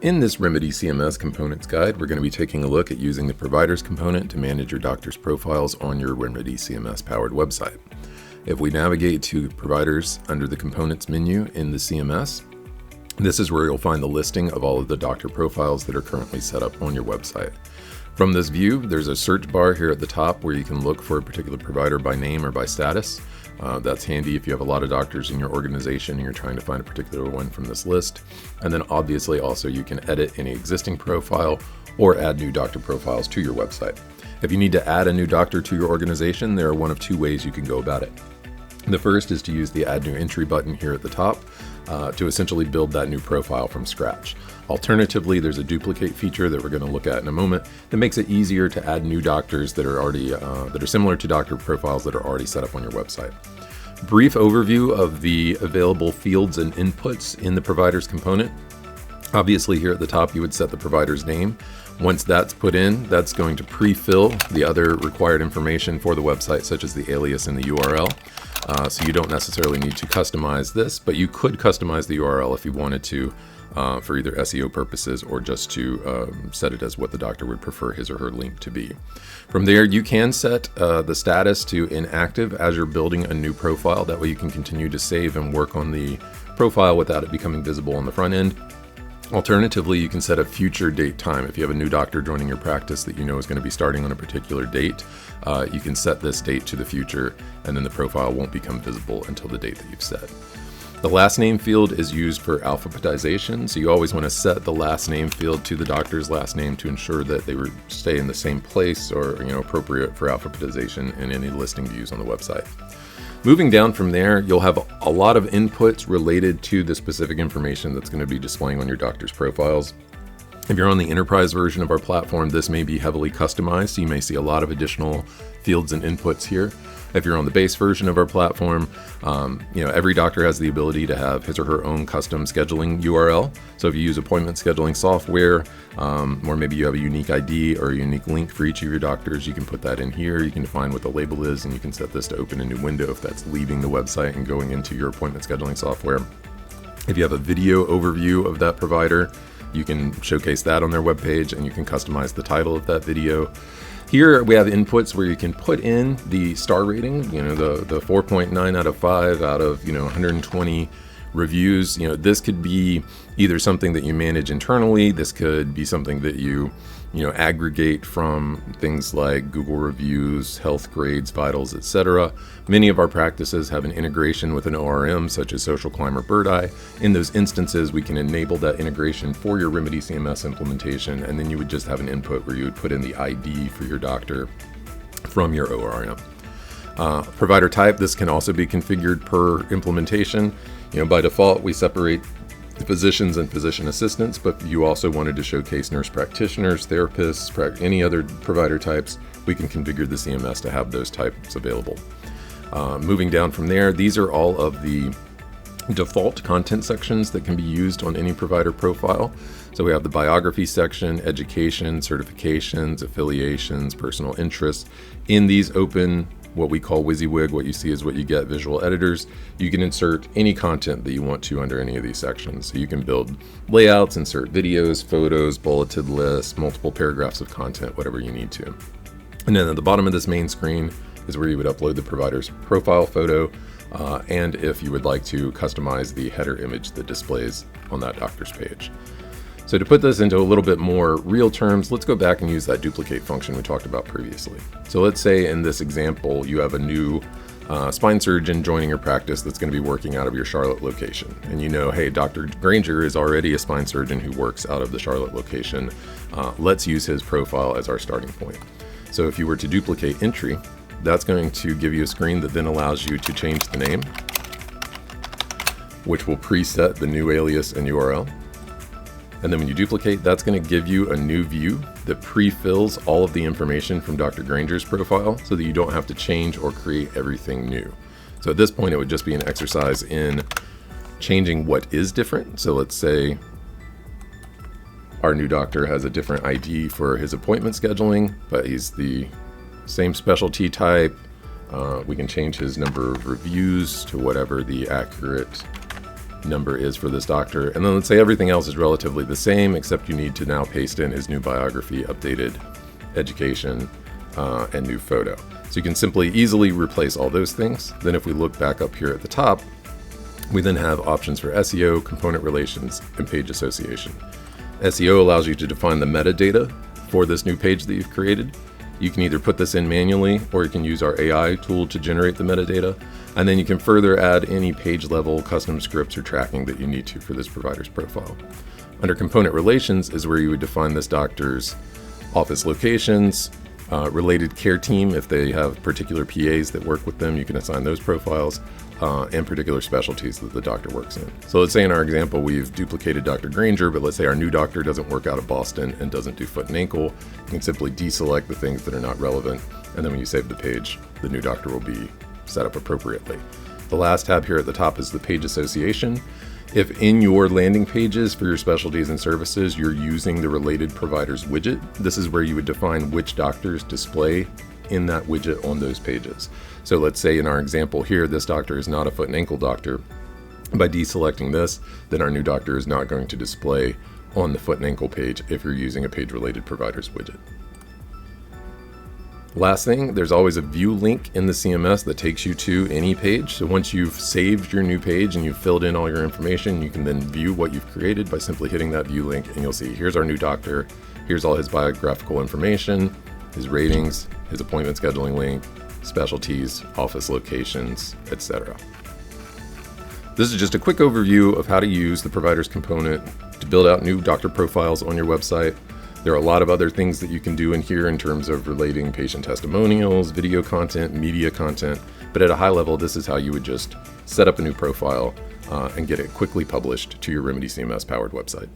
In this Remedy CMS components guide, we're going to be taking a look at using the providers component to manage your doctor's profiles on your Remedy CMS powered website. If we navigate to providers under the components menu in the CMS, this is where you'll find the listing of all of the doctor profiles that are currently set up on your website. From this view, there's a search bar here at the top where you can look for a particular provider by name or by status. That's handy if you have a lot of doctors in your organization and you're trying to find a particular one from this list. And then obviously also you can edit any existing profile or add new doctor profiles to your website. If you need to add a new doctor to your organization, there are one of two ways you can go about it. The first is to use the Add New Entry button here at the top to essentially build that new profile from scratch. Alternatively, there's a duplicate feature that we're going to look at in a moment that makes it easier to add new doctors that are already that are similar to doctor profiles that are already set up on your website. Brief overview of the available fields and inputs in the providers component. Obviously, here at the top, you would set the provider's name. Once that's put in, that's going to pre-fill the other required information for the website, such as the alias and the URL. So you don't necessarily need to customize this, but you could customize the URL if you wanted to for either SEO purposes or just to set it as what the doctor would prefer his or her link to be. From there, you can set the status to inactive as you're building a new profile. That way you can continue to save and work on the profile without it becoming visible on the front end. Alternatively, you can set a future date time. If you have a new doctor joining your practice that you know is going to be starting on a particular date, you can set this date to the future, and then the profile won't become visible until the date that you've set. The last name field is used for alphabetization, so you always want to set the last name field to the doctor's last name to ensure that they stay in the same place or appropriate for alphabetization in any listing views on the website. Moving down from there, you'll have a lot of inputs related to the specific information that's going to be displaying on your doctor's profiles. If you're on the enterprise version of our platform, this may be heavily customized, so you may see a lot of additional fields and inputs here. If you're on the base version of our platform, every doctor has the ability to have his or her own custom scheduling URL. So if you use appointment scheduling software, or maybe you have a unique ID or a unique link for each of your doctors, you can put that in here. You can define what the label is, and you can set this to open a new window if that's leaving the website and going into your appointment scheduling software. If you have a video overview of that provider, you can showcase that on their webpage, and you can customize the title of that video. Here we have inputs where you can put in the star rating, the 4.9 out of 5 out of 120 reviews. This could be either something that you manage internally. This could be something that you aggregate from things like Google reviews, health grades, vitals, etc. Many of our practices have an integration with an ORM such as Social Climber, Birdeye. In those instances, we can enable that integration for your Remedy CMS implementation, and then you would just have an input where you would put in the ID for your doctor from your ORM. Provider type, this can also be configured per implementation. By default, we separate the physicians and physician assistants, but you also wanted to showcase nurse practitioners, therapists, any other provider types, we can configure the CMS to have those types available. Moving down from there, these are all of the default content sections that can be used on any provider profile. So we have the biography section, education, certifications, affiliations, personal interests. In these open, what we call WYSIWYG, what you see is what you get visual editors, you can insert any content that you want to under any of these sections. So you can build layouts, insert videos, photos, bulleted lists, multiple paragraphs of content, whatever you need to. And then at the bottom of this main screen is where you would upload the provider's profile photo, and if you would like to customize the header image that displays on that doctor's page. So to put this into a little bit more real terms, let's go back and use that duplicate function we talked about previously. So let's say in this example, you have a new spine surgeon joining your practice that's going to be working out of your Charlotte location. And hey, Dr. Granger is already a spine surgeon who works out of the Charlotte location. Let's use his profile as our starting point. So if you were to duplicate entry, that's going to give you a screen that then allows you to change the name, which will preset the new alias and URL. And then when you duplicate, that's going to give you a new view that pre-fills all of the information from Dr. Granger's profile so that you don't have to change or create everything new. So at this point, it would just be an exercise in changing what is different. So let's say our new doctor has a different ID for his appointment scheduling, but he's the same specialty type. We can change his number of reviews to whatever the accurate number is for this doctor. And then let's say everything else is relatively the same, except you need to now paste in his new biography, updated education, and new photo. So you can simply easily replace all those things. Then if we look back up here at the top, we then have options for SEO, component relations, and page association. SEO allows you to define the metadata for this new page that you've created. You can either put this in manually, or you can use our AI tool to generate the metadata. And then you can further add any page level custom scripts or tracking that you need to for this provider's profile. Under component relations is where you would define this doctor's office locations, related care team. If they have particular PAs that work with them, you can assign those profiles, and particular specialties that the doctor works in. So let's say in our example, we've duplicated Dr. Granger, but let's say our new doctor doesn't work out of Boston and doesn't do foot and ankle. You can simply deselect the things that are not relevant. And then when you save the page, the new doctor will be set up appropriately. The last tab here at the top is the page association. If in your landing pages for your specialties and services, you're using the related providers widget, this is where you would define which doctors display in that widget on those pages. So let's say in our example here, this doctor is not a foot and ankle doctor. By deselecting this, then our new doctor is not going to display on the foot and ankle page if you're using a page related providers widget. Last thing, there's always a view link in the CMS that takes you to any page. So once you've saved your new page and you've filled in all your information, you can then view what you've created by simply hitting that view link, and you'll see here's our new doctor, here's all his biographical information, his ratings, his appointment scheduling link, specialties, office locations, etc. This is just a quick overview of how to use the providers component to build out new doctor profiles on your website. There are a lot of other things that you can do in here in terms of relating patient testimonials, video content, media content, but at a high level, this is how you would just set up a new profile and get it quickly published to your Remedy CMS powered website.